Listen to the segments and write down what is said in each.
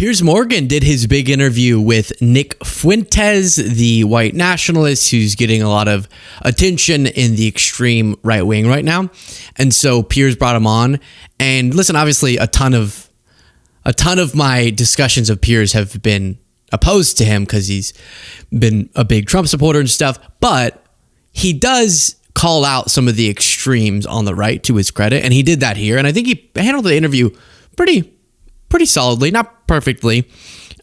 Piers Morgan did his big interview with Nick Fuentes, the white nationalist who's getting a lot of attention in the extreme right wing right now. And so Piers brought him on. And listen, obviously a ton of my discussions of Piers have been opposed to him because he's been a big Trump supporter and stuff. But he does call out some of the extremes on the right, to his credit. And he did that here. And I think he handled the interview pretty solidly, not perfectly,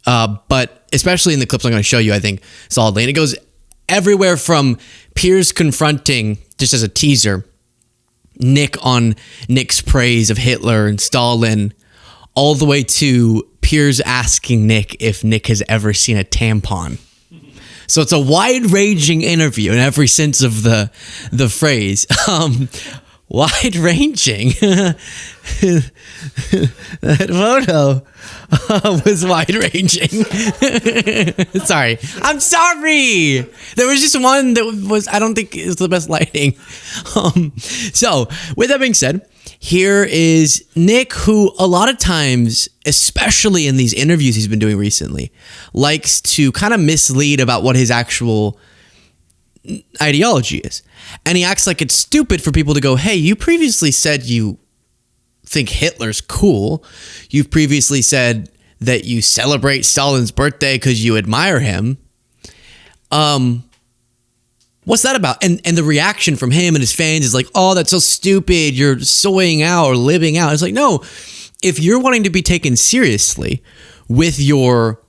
but especially in the clips I'm going to show you, I think solidly. And it goes everywhere from Piers confronting, just as a teaser, Nick on Nick's praise of Hitler and Stalin, all the way to Piers asking Nick if Nick has ever seen a tampon. So it's a wide-ranging interview in every sense of the phrase. Wide-ranging. That photo was wide-ranging. Sorry. I'm sorry. There was just one that was, I don't think it was the best lighting. So, with that being said, here is Nick, who a lot of times, especially in these interviews he's been doing recently, likes to kind of mislead about what his actual ideology is. And he acts like it's stupid for people to go, hey, you previously said you think Hitler's cool. You've previously said that you celebrate Stalin's birthday because you admire him. What's that about? And the reaction from him and his fans is like, oh, that's so stupid. You're soying out or living out. It's like, no, if you're wanting to be taken seriously with your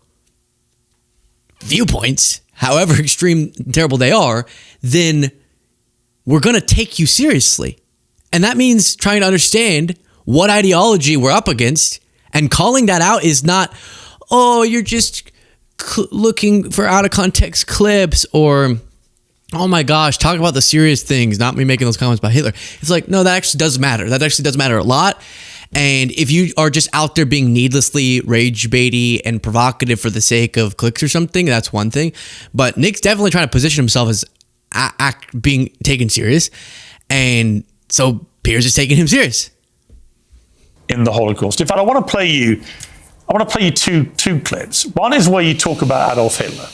viewpoints, however extreme and terrible they are, then we're going to take you seriously. And that means trying to understand what ideology we're up against, and calling that out is not, oh, you're just looking for out of context clips, or, oh my gosh, talk about the serious things, not me making those comments about Hitler. It's like, no, that actually does matter. That actually does matter a lot. And if you are just out there being needlessly rage baity and provocative for the sake of clicks or something, that's one thing. But Nick's definitely trying to position himself as being taken serious. And so Piers is taking him serious. In the Holocaust. In fact, I want to play you two clips. One is where you talk about Adolf Hitler.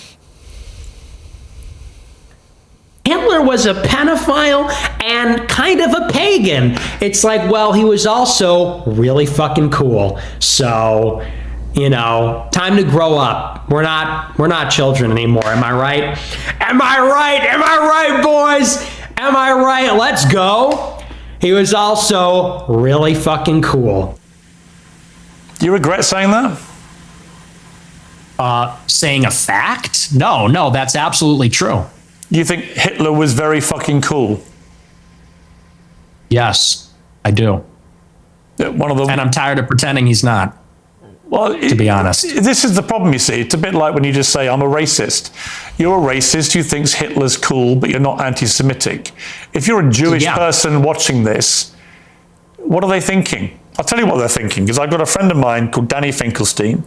Hitler was a pedophile and kind of a pagan. It's like, well, he was also really fucking cool. So, you know, time to grow up. We're not children anymore. Am I right? Am I right? Am I right, boys? Am I right? Let's go. He was also really fucking cool. Do you regret saying that? Saying a fact? No, that's absolutely true. You think Hitler was very fucking cool? Yes, I do. And I'm tired of pretending he's not. Well, to be honest, this is the problem, you see. It's a bit like when you just say, I'm a racist. You're a racist who thinks Hitler's cool, but you're not anti-Semitic. If you're a Jewish person watching this, what are they thinking? I'll tell you what they're thinking, because I've got a friend of mine called Danny Finkelstein,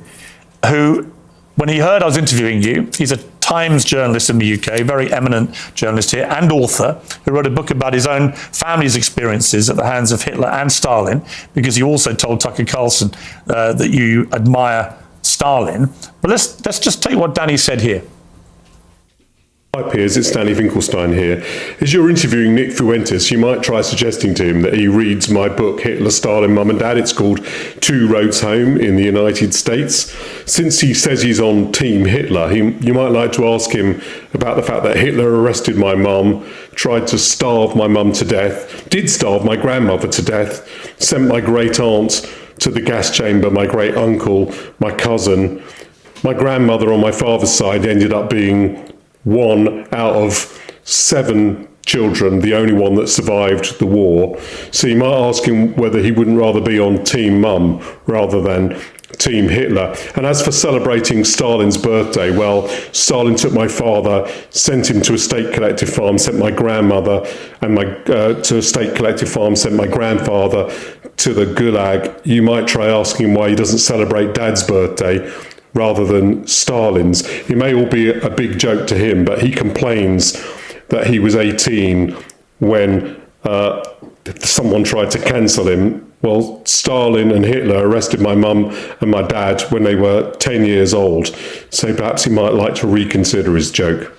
who, when he heard I was interviewing you, he's a Times journalist in the UK, very eminent journalist here, and author, who wrote a book about his own family's experiences at the hands of Hitler and Stalin, because you also told Tucker Carlson that you admire Stalin. But let's just take what Danny said here. Hi Piers, it's Danny Finkelstein here. As you're interviewing Nick Fuentes, you might try suggesting to him that he reads my book, Hitler, Stalin, Mum and Dad. It's called Two Roads Home in the United States. Since he says he's on Team Hitler, you might like to ask him about the fact that Hitler arrested my mum, tried to starve my mum to death, did starve my grandmother to death, sent my great aunt to the gas chamber, my great uncle, my cousin. My grandmother on my father's side ended up being one out of 7 children, the only one that survived the war. So you might ask him whether he wouldn't rather be on Team Mum rather than Team Hitler. And as for celebrating Stalin's birthday, well, Stalin took my father, sent him to a state collective farm, sent my grandmother and to a state collective farm, sent my grandfather to the Gulag. You might try asking him why he doesn't celebrate Dad's birthday rather than Stalin's. It may all be a big joke to him, but he complains that he was 18 when someone tried to cancel him Well, Stalin and Hitler arrested my mum and my dad when they were 10 years old, so perhaps he might like to reconsider his joke.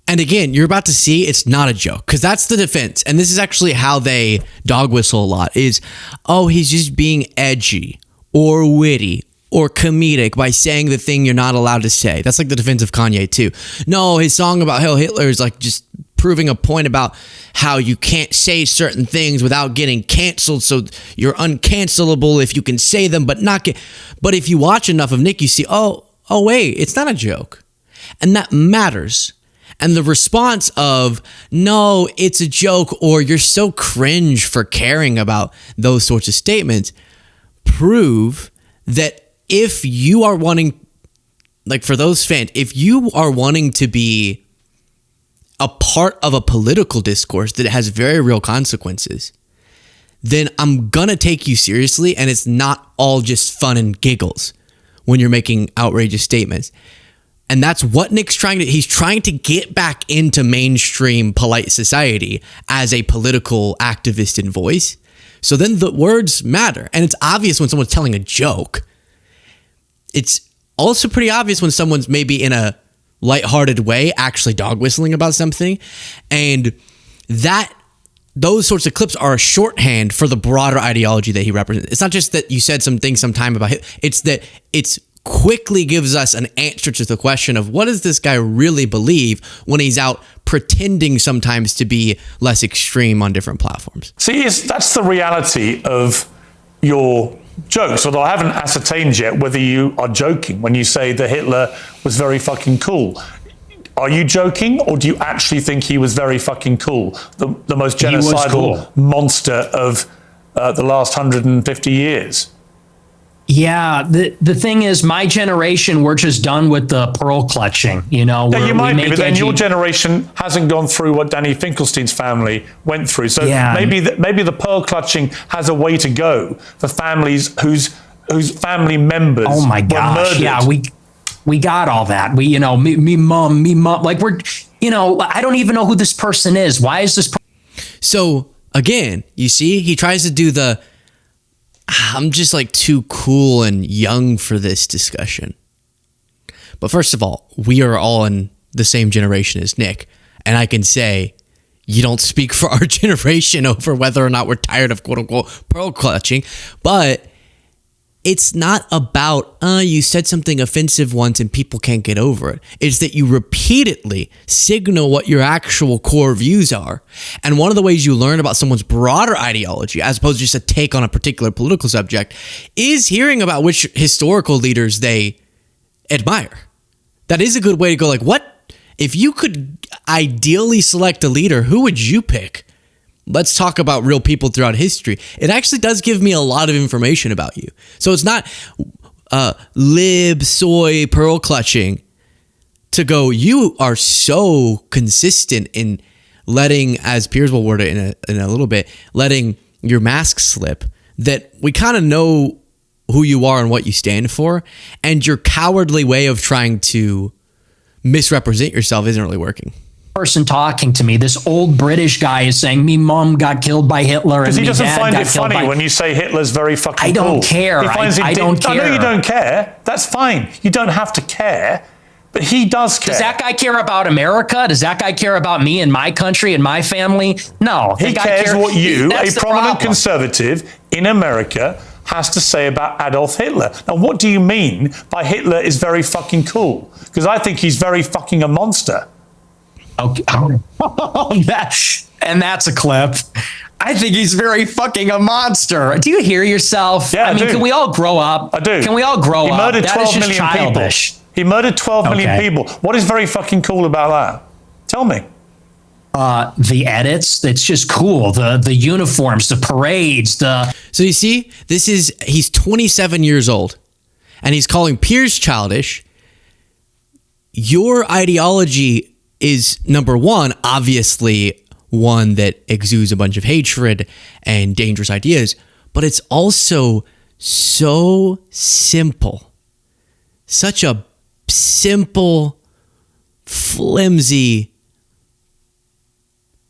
And again, you're about to see it's not a joke, because that's the defense. And this is actually how they dog whistle a lot is, oh, he's just being edgy or witty or comedic by saying the thing you're not allowed to say. That's like the defense of Kanye too. No, his song about Hail Hitler is like just proving a point about how you can't say certain things without getting canceled. So you're uncancelable if you can say them, but not get. But if you watch enough of Nick, you see, oh wait, it's not a joke. And that matters. And the response of, no, it's a joke, or you're so cringe for caring about those sorts of statements, prove that if you are wanting, like for those fans, if you are wanting to be a part of a political discourse that has very real consequences, then I'm going to take you seriously, and it's not all just fun and giggles when you're making outrageous statements. And that's what Nick's he's trying to get back into mainstream polite society as a political activist and voice. So then the words matter. And it's obvious when someone's telling a joke. It's also pretty obvious when someone's maybe in a lighthearted way actually dog whistling about something. And those sorts of clips are a shorthand for the broader ideology that he represents. It's not just that you said something sometime about him. It's that it's quickly gives us an answer to the question of what does this guy really believe when he's out pretending sometimes to be less extreme on different platforms. See, that's the reality of your jokes, although I haven't ascertained yet whether you are joking when you say that Hitler was very fucking cool. Are you joking, or do you actually think he was very fucking cool? The most genocidal monster of the last 150 years? Yeah, the thing is, my generation, we're just done with the pearl clutching. You know, yeah, you might be, but then your generation hasn't gone through what Danny Finkelstein's family went through. So maybe the pearl clutching has a way to go for families whose family members were murdered. Yeah, we got all that. We, me mom, like we're, I don't even know who this person is. Why is this? So again, you see, he tries to do I'm just like too cool and young for this discussion. But first of all, we are all in the same generation as Nick. And I can say, you don't speak for our generation over whether or not we're tired of quote unquote pearl clutching. But it's not about, you said something offensive once and people can't get over it. It's that you repeatedly signal what your actual core views are. And one of the ways you learn about someone's broader ideology, as opposed to just a take on a particular political subject, is hearing about which historical leaders they admire. That is a good way to go, like, what? If you could ideally select a leader, who would you pick? Let's talk about real people throughout history. It actually does give me a lot of information about you. So it's not soy, pearl clutching to go, you are so consistent in letting, as Piers will word it in a little bit, letting your mask slip, that we kind of know who you are and what you stand for. And your cowardly way of trying to misrepresent yourself isn't really working. Person talking to me, this old British guy is saying me mom got killed by Hitler, because he doesn't find it funny when you say Hitler's very fucking cool. I don't care. I don't care. I know you don't care. That's fine. You don't have to care, but he does care. Does that guy care about America? Does that guy care about me and my country and my family? No. He cares what you, a prominent conservative in America, has to say about Adolf Hitler. Now, what do you mean by Hitler is very fucking cool? Because I think he's very fucking a monster. Okay. And that's a clip. I think he's very fucking a monster. Do you hear yourself? Yeah, I mean, can we all grow up? I do. Can we all grow up? He murdered 12 million childish. people. He murdered 12 million people. What is very fucking cool about that? Tell me. The edits. It's just cool. The uniforms, the parades, So you see, he's 27 years old and he's calling Piers childish. Your ideology is, number one, obviously one that exudes a bunch of hatred and dangerous ideas, but it's also so simple. Such a simple, flimsy,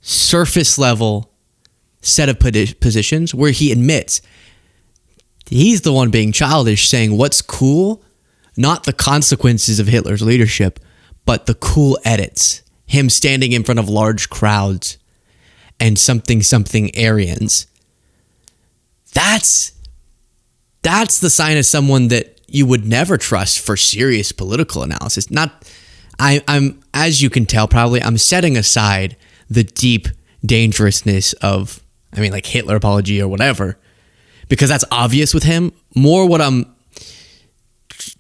surface level set of positions where he admits he's the one being childish, saying what's cool, not the consequences of Hitler's leadership, but the cool edits. Him standing in front of large crowds and something Aryans. That's the sign of someone that you would never trust for serious political analysis. I'm as you can tell, probably I'm setting aside the deep dangerousness of, like Hitler apology or whatever, because that's obvious with him. More what I'm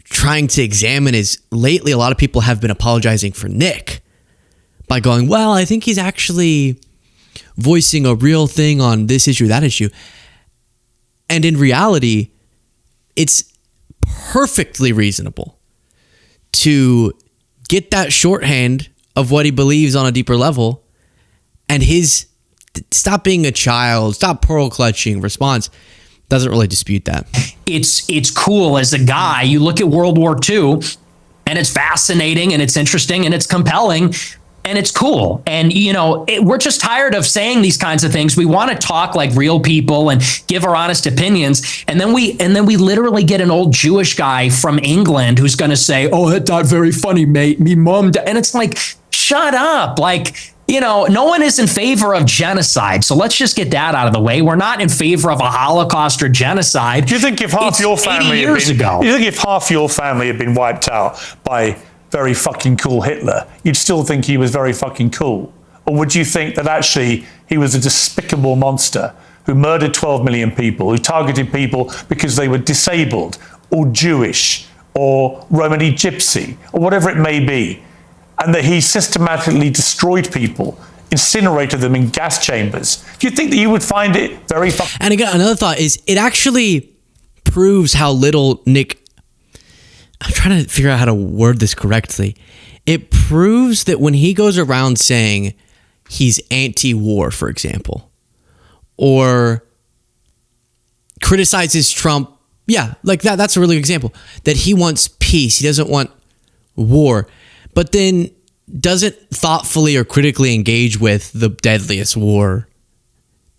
trying to examine is lately a lot of people have been apologizing for Nick by going, well, I think he's actually voicing a real thing on this issue, that issue. And in reality, it's perfectly reasonable to get that shorthand of what he believes on a deeper level, and his stop being a child, stop pearl clutching response doesn't really dispute that. It's cool as a guy. You look at World War II, and it's fascinating, and it's interesting, and it's compelling, and it's cool. And, we're just tired of saying these kinds of things. We want to talk like real people and give our honest opinions. And then we literally get an old Jewish guy from England who's going to say, oh, that's not very funny, mate. Me mom. And it's like, shut up. No one is in favor of genocide. So let's just get that out of the way. We're not in favor of a Holocaust or genocide. Do you think if half your family had been wiped out by very fucking cool Hitler, you'd still think he was very fucking cool? Or would you think that actually he was a despicable monster who murdered 12 million people, who targeted people because they were disabled or Jewish or Romani Gypsy or whatever it may be, and that he systematically destroyed people, incinerated them in gas chambers? Do you think that you would find it very fucking... And again, another thought is it actually proves how little Nick... I'm trying to figure out how to word this correctly. It proves that when he goes around saying he's anti-war, for example, or criticizes Trump, that's a really good example, that he wants peace, he doesn't want war, but then doesn't thoughtfully or critically engage with the deadliest war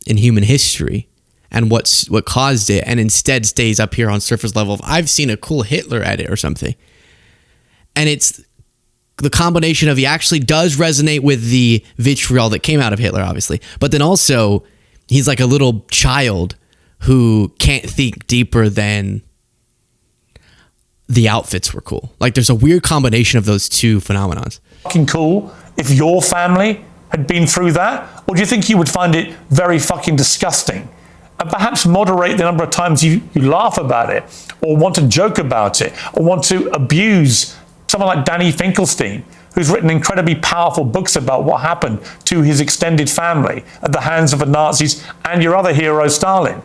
in human history and what caused it, and instead stays up here on surface level of, I've seen a cool Hitler edit or something. And it's the combination of he actually does resonate with the vitriol that came out of Hitler, obviously, but then also he's like a little child who can't think deeper than the outfits were cool. Like there's a weird combination of those two phenomenons. Fucking cool if your family had been through that? Or do you think you would find it very fucking disgusting? And perhaps moderate the number of times you laugh about it, or want to joke about it, or want to abuse someone like Danny Finkelstein, who's written incredibly powerful books about what happened to his extended family at the hands of the Nazis and your other hero, Stalin.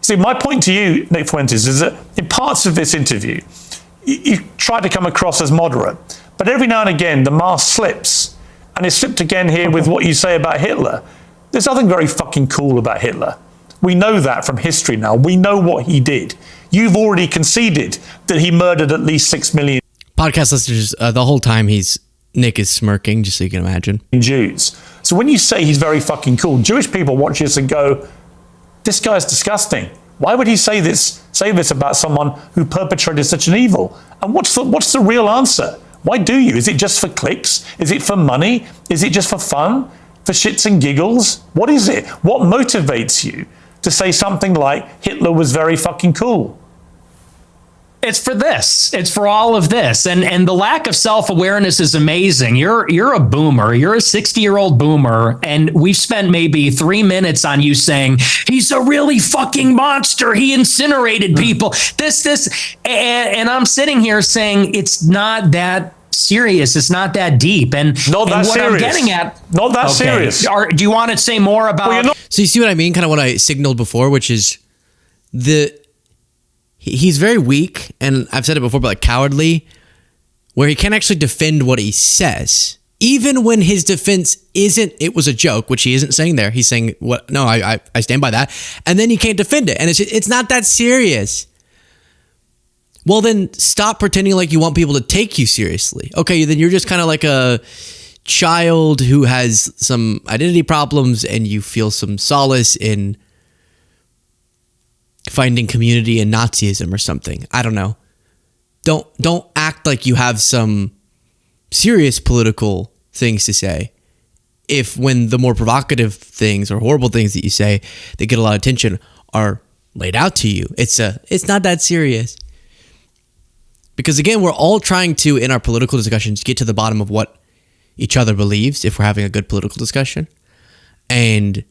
See, my point to you, Nick Fuentes, is that in parts of this interview, you try to come across as moderate, but every now and again, the mask slips, and it slipped again here with what you say about Hitler. There's nothing very fucking cool about Hitler. We know that from history now. We know what he did. You've already conceded that he murdered at least 6 million podcast listeners. The whole time Nick is smirking, just so you can imagine. Jews. So when you say he's very fucking cool, Jewish people watch this and go, this guy's disgusting. Why would he say this about someone who perpetrated such an evil? And what's the real answer? Why do you? Is it just for clicks? Is it for money? Is it just for fun? For shits and giggles? What is it? What motivates you to say something like Hitler was very fucking cool? It's for this. It's for all of this. And the lack of self-awareness is amazing. You're a boomer. You're a 60-year-old boomer. And we've spent maybe 3 minutes on you saying, he's a really fucking monster. He incinerated people. And I'm sitting here saying it's not that serious. It's not that deep. And not that what serious. I'm getting at. Not that serious. Do you want to say more about... So you see what I mean? Kind of what I signaled before, which is he's very weak, and I've said it before, but like cowardly, where he can't actually defend what he says. Even when his defense it was a joke, which he isn't saying there. He's saying, "What? No, I stand by that." And then he can't defend it. And it's not that serious. Well, then stop pretending like you want people to take you seriously. Okay, then you're just kind of like a child who has some identity problems and you feel some solace in finding community in Nazism or something. I don't know. Don't act like you have some serious political things to say if when the more provocative things or horrible things that you say that get a lot of attention are laid out to you. It's not that serious. Because again, we're all trying to, in our political discussions, get to the bottom of what each other believes if we're having a good political discussion. And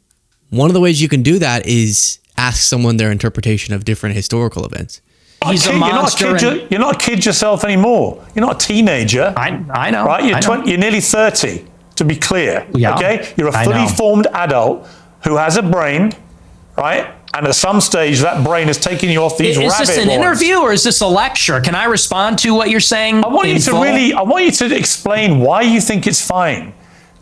one of the ways you can do that is ask someone their interpretation of different historical events. He's a monster. You're not a kid yourself anymore. You're not a teenager. I know. Right? You're nearly 30, to be clear. Yeah, okay? You're a fully formed adult who has a brain, right? And at some stage, that brain is taking you off these rabbit warrens. Is this an interview or is this a lecture? Can I respond to what you're saying? I want you to explain why you think it's fine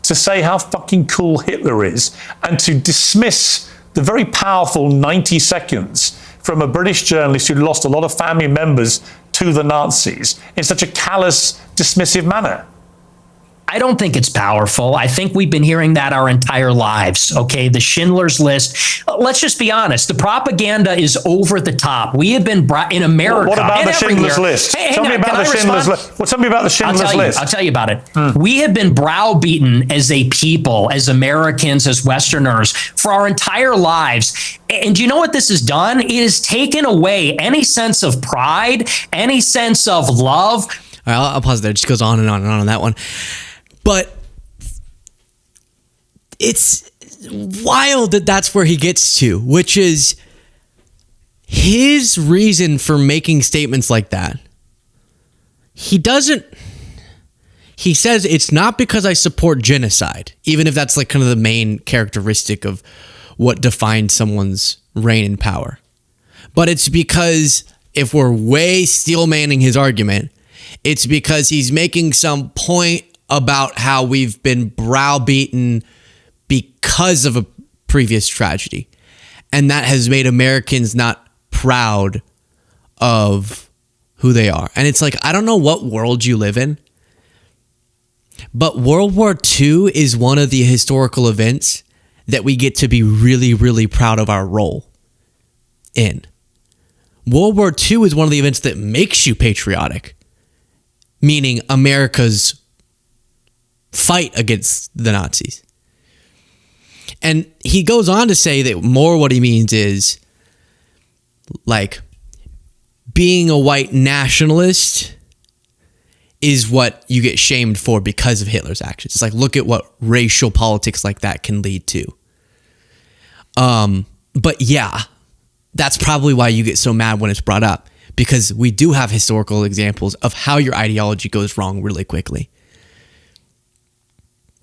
to say how fucking cool Hitler is and to dismiss the very powerful 90 seconds from a British journalist who lost a lot of family members to the Nazis in such a callous, dismissive manner. I don't think it's powerful. I think we've been hearing that our entire lives. Okay. The Schindler's List. Let's just be honest. The propaganda is over the top. We have been brought in America. What about the Schindler's List? Tell me about the Schindler's List. Well, tell me about the Schindler's List. I'll tell you about it. We have been browbeaten as a people, as Americans, as Westerners for our entire lives. And do you know what this has done? It has taken away any sense of pride, any sense of love. All right, I'll pause there. It just goes on and on and on that one. But it's wild that that's where he gets to, which is his reason for making statements like that. He says it's not because I support genocide, even if that's like kind of the main characteristic of what defines someone's reign and power. But it's because if we're way steelmanning his argument, it's because he's making some point about how we've been browbeaten because of a previous tragedy. And that has made Americans not proud of who they are. And it's like, I don't know what world you live in, but World War II is one of the historical events that we get to be really, really proud of our role in. World War II is one of the events that makes you patriotic, meaning America's fight against the Nazis. And he goes on to say that more what he means is like being a white nationalist is what you get shamed for because of Hitler's actions. It's like, look at what racial politics like that can lead to. But yeah, that's probably why you get so mad when it's brought up, because we do have historical examples of how your ideology goes wrong really quickly.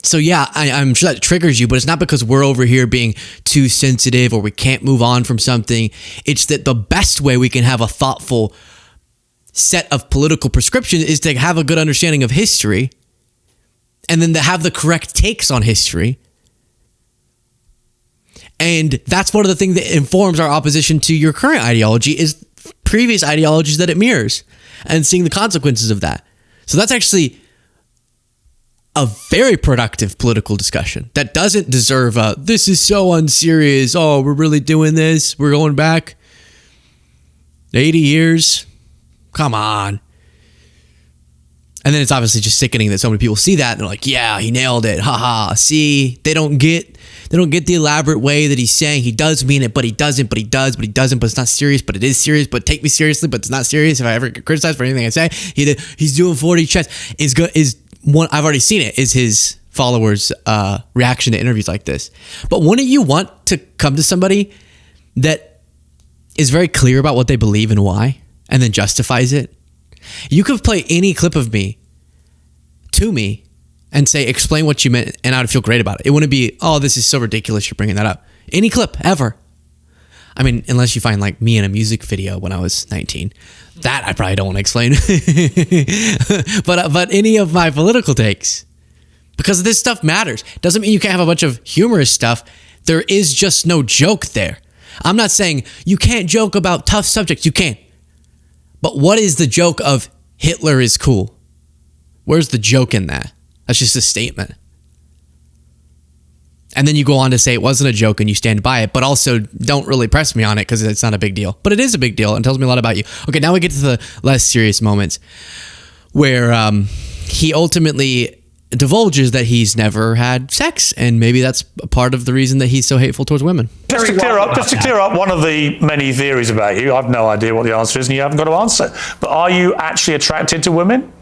So yeah, I'm sure that triggers you, but it's not because we're over here being too sensitive or we can't move on from something. It's that the best way we can have a thoughtful set of political prescriptions is to have a good understanding of history and then to have the correct takes on history. And that's one of the things that informs our opposition to your current ideology is previous ideologies that it mirrors and seeing the consequences of that. So that's actually a very productive political discussion that doesn't deserve a, this is so unserious. Oh, we're really doing this. We're going back 80 years. Come on. And then it's obviously just sickening that so many people see that and they're like, yeah, he nailed it. Haha. See, they don't get the elaborate way that he's saying he does mean it, but he doesn't, but he does, but he doesn't, but it's not serious, but it is serious, but take me seriously, but it's not serious. If I ever get criticized for anything I say, he's doing 40 checks is one. I've already seen it, is his followers' reaction to interviews like this. But wouldn't you want to come to somebody that is very clear about what they believe and why, and then justifies it? You could play any clip of me to me and say, explain what you meant, and I would feel great about it. It wouldn't be, oh, this is so ridiculous, you're bringing that up. Any clip, ever. I mean, unless you find like me in a music video when I was 19. That I probably don't want to explain. but any of my political takes. Because this stuff matters. Doesn't mean you can't have a bunch of humorous stuff. There is just no joke there. I'm not saying you can't joke about tough subjects. You can. But what is the joke of Hitler is cool? Where's the joke in that? That's just a statement. And then you go on to say it wasn't a joke and you stand by it, but also don't really press me on it because it's not a big deal. But it is a big deal and tells me a lot about you. Okay, now we get to the less serious moments where he ultimately divulges that he's never had sex, and maybe that's a part of the reason that he's so hateful towards women. Just to clear up one of the many theories about you, I've no idea what the answer is and you haven't got to answer, but are you actually attracted to women?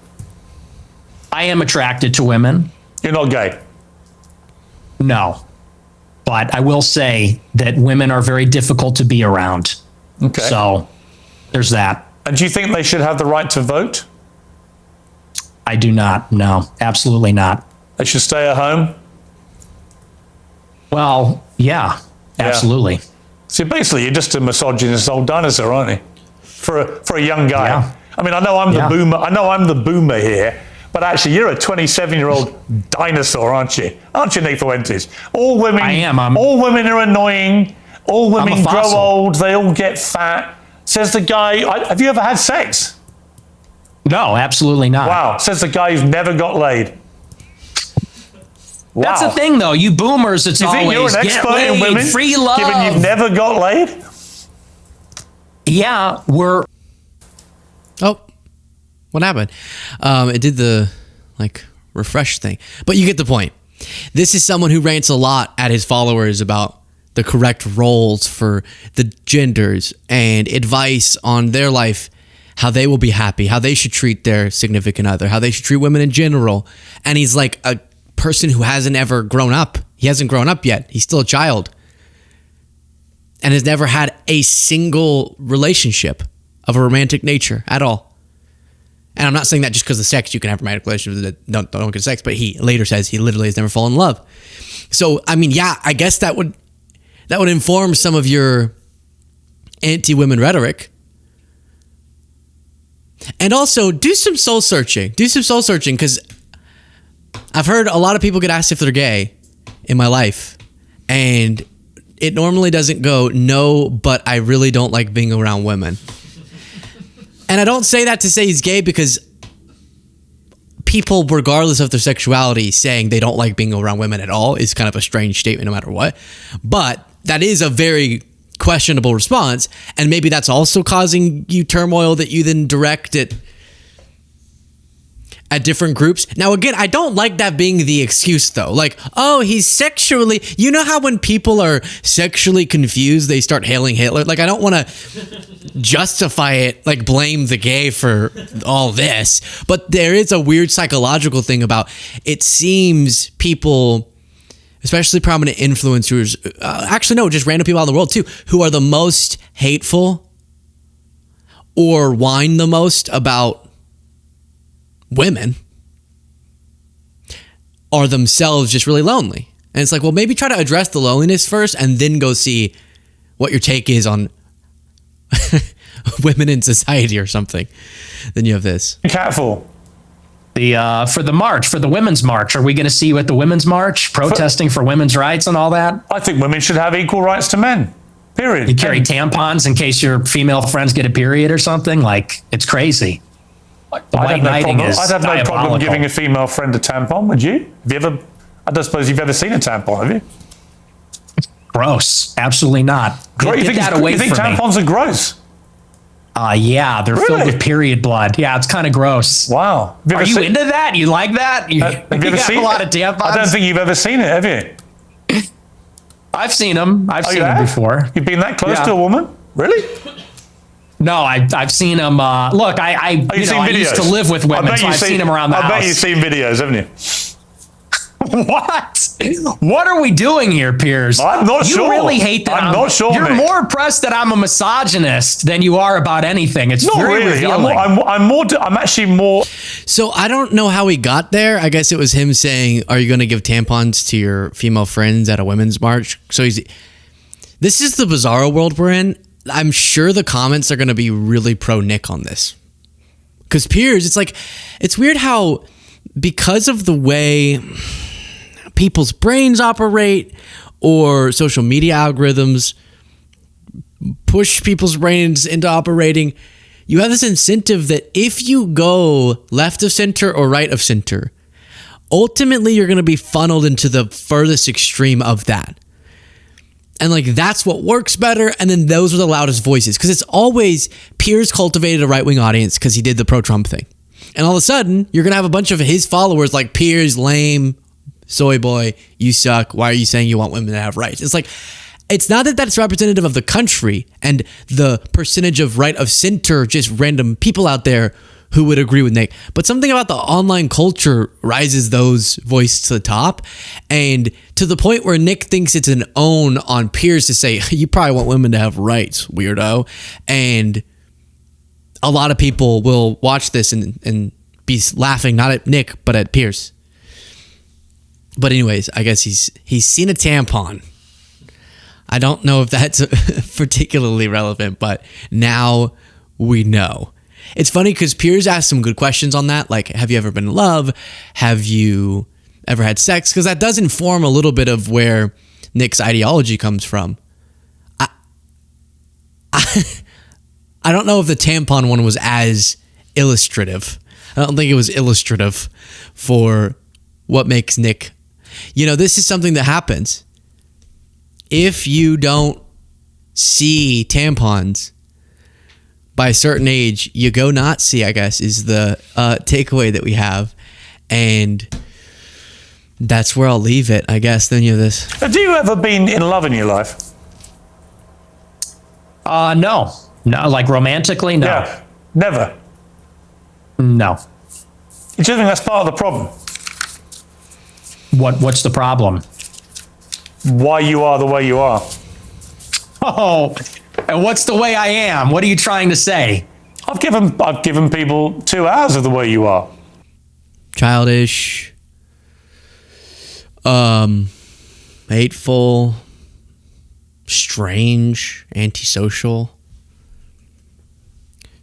I am attracted to women. You're not gay? No. But I will say that women are very difficult to be around. Okay. So there's that. And do you think they should have the right to vote? I do not. No, absolutely not. They should stay at home? Well, yeah, absolutely. So basically, you're just a misogynist old dinosaur, aren't you? For a young guy. Yeah. I mean, I know I'm the boomer. I know I'm the boomer here, but actually, you're a 27-year-old dinosaur, aren't you? Aren't you, Nick Fuentes? All women. I am. All women are annoying. All women grow old. They all get fat. Says the guy. Have you ever had sex? No, absolutely not. Wow. Says the guy who's never got laid. Wow. That's the thing, though. You boomers, it's always you think you're an expert in women, free love. given you've never got laid? Yeah, we're... Oh, what happened? It did the, refresh thing. But you get the point. This is someone who rants a lot at his followers about the correct roles for the genders and advice on their life, how they will be happy, how they should treat their significant other, how they should treat women in general. And he's like a person who hasn't ever grown up. He hasn't grown up yet. He's still a child and has never had a single relationship of a romantic nature at all. And I'm not saying that just because of sex, you can have romantic relationships that don't get sex, but he later says he literally has never fallen in love. So, I mean, yeah, I guess that would inform some of your anti-women rhetoric. And also, do some soul searching. Do some soul searching, because I've heard a lot of people get asked if they're gay in my life, and it normally doesn't go, no, but I really don't like being around women. And I don't say that to say he's gay, because people, regardless of their sexuality, saying they don't like being around women at all is kind of a strange statement no matter what. But that is a very questionable response, and maybe that's also causing you turmoil that you then direct at different groups. Now, again, I don't like that being the excuse, though. Like, oh, he's sexually... You know how when people are sexually confused, they start hailing Hitler? Like, I don't want to justify it, like blame the gay for all this. But there is a weird psychological thing about it seems people, especially prominent influencers, actually, no, just random people out in the world, too, who are the most hateful or whine the most about women are themselves just really lonely. And it's like, well, maybe try to address the loneliness first and then go see what your take is on women in society or something. Then you have this. Careful. For the march, for the women's march, are we going to see you at the women's march protesting for women's rights and all that? I think women should have equal rights to men. Period. You carry tampons in case your female friends get a period or something? Like, it's crazy. I'd have no problem giving a female friend a tampon, would you? I don't suppose you've ever seen a tampon, have you? Gross. Absolutely not. You think tampons are gross? Yeah, they're filled with period blood. Yeah, it's kind of gross. Wow. Are you into that? You like that? You have you ever seen a lot of tampons? I don't think you've ever seen it, have you? I've seen them. I've seen them before. You've been that close to a woman? Really? No, I've seen them. Look, I used to live with women, so I've seen them around the house. I bet you've seen videos, haven't you? What? What are we doing here, Piers? I'm not sure. You really hate that. I'm not sure. You're more impressed that I'm a misogynist than you are about anything. It's not very really. revealing. I'm actually more. So I don't know how he got there. I guess it was him saying, "Are you going to give tampons to your female friends at a women's march?" So this is the bizarro world we're in. I'm sure the comments are going to be really pro Nick on this. Because Piers, it's weird how, because of the way people's brains operate or social media algorithms push people's brains into operating, you have this incentive that if you go left of center or right of center ultimately you're going to be funneled into the furthest extreme of that. And like, that's what works better. And then those are the loudest voices. Because it's always Piers cultivated a right-wing audience because he did the pro-Trump thing. And all of a sudden, you're going to have a bunch of his followers like Piers, lame, soy boy, you suck. Why are you saying you want women to have rights? It's like, it's not that that's representative of the country and the percentage of right of center, just random people out there who would agree with Nick, but something about the online culture rises those voices to the top, and to the point where Nick thinks it's an own on Piers to say, you probably want women to have rights, weirdo. And a lot of people will watch this and be laughing, not at Nick, but at Piers. But anyways, I guess he's seen a tampon. I don't know if that's particularly relevant, but now we know. It's funny because Piers asked some good questions on that. Like, have you ever been in love? Have you ever had sex? Because that does inform a little bit of where Nick's ideology comes from. I don't know if the tampon one was as illustrative. I don't think it was illustrative for what makes Nick. This is something that happens. If you don't see tampons by a certain age, you go Nazi, I guess, is the takeaway that we have. And that's where I'll leave it, I guess. Then you have this. Have you ever been in love in your life? No. No, like romantically, no. Yeah, never. No. Do you think that's part of the problem? What's the problem? Why you are the way you are. Oh, and what's the way I am? What are you trying to say? I've given people 2 hours of the way you are. Childish, hateful, strange, antisocial,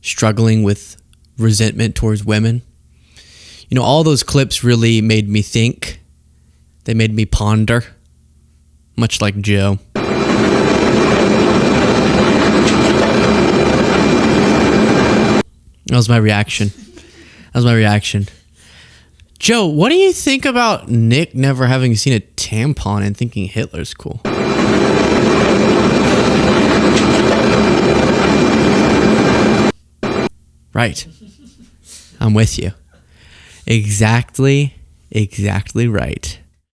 struggling with resentment towards women. All those clips really made me think. They made me ponder, much like Joe. That was my reaction. Joe, what do you think about Nick never having seen a tampon and thinking Hitler's cool? Right. I'm with you. Exactly right.